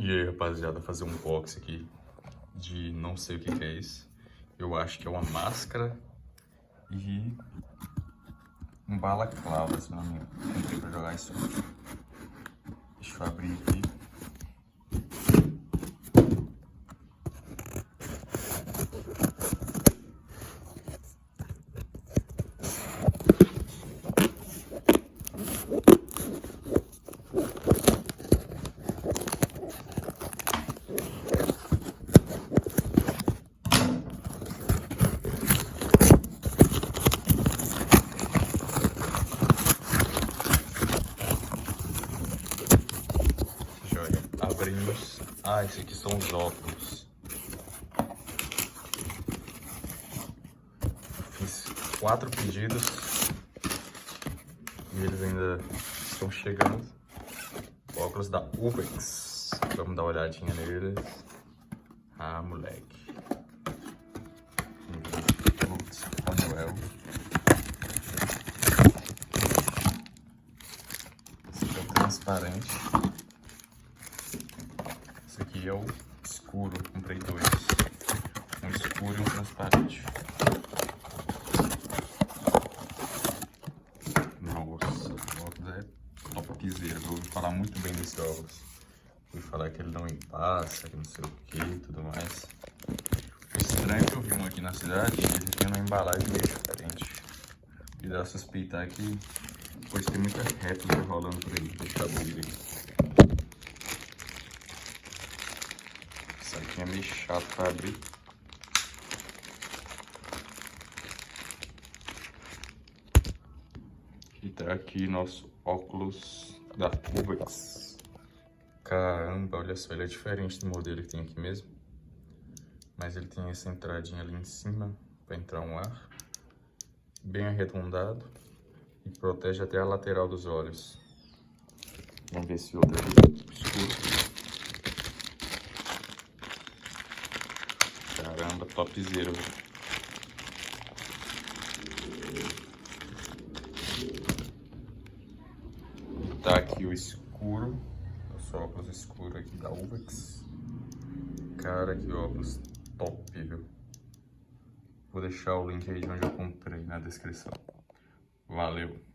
E aí, rapaziada, fazer um box aqui de não sei o que é isso. Eu acho que é uma máscara e um balaclava, se não me engano. Comprei pra jogar isso. Deixa eu abrir aqui. Abrimos. Ah, esses aqui são os óculos. Fiz 4 pedidos e eles ainda estão chegando. Óculos da Uvex. Vamos dar uma olhadinha neles. Ah, moleque. Manuel. Esse aqui é o transparente. Esse aqui é o escuro. Comprei dois. Um escuro e um transparente. Nossa, o óculos é topzera. Vou falar muito bem desse óculos. Vou falar que ele não embaça, que não sei o que e tudo mais. O estranho que eu vi um aqui na cidade, ele tinha uma embalagem meio diferente. E dá a suspeitar que depois tem muita réplica rolando por aí. Deixa eu abrir aqui. Isso aqui é meio chato pra abrir. E tá aqui nosso óculos da Uvex. Caramba, olha só, ele é diferente do modelo que tem aqui mesmo. Mas ele tem essa entradinha ali em cima para entrar um ar. Bem arredondado. E protege até a lateral dos olhos. Vamos ver esse outro aqui, escuro. Caramba, topzera. E tá aqui o escuro. Nosso óculos escuro aqui da Uvex. Cara, que óculos top, viu? Vou deixar o link aí de onde eu comprei na descrição. Valeu!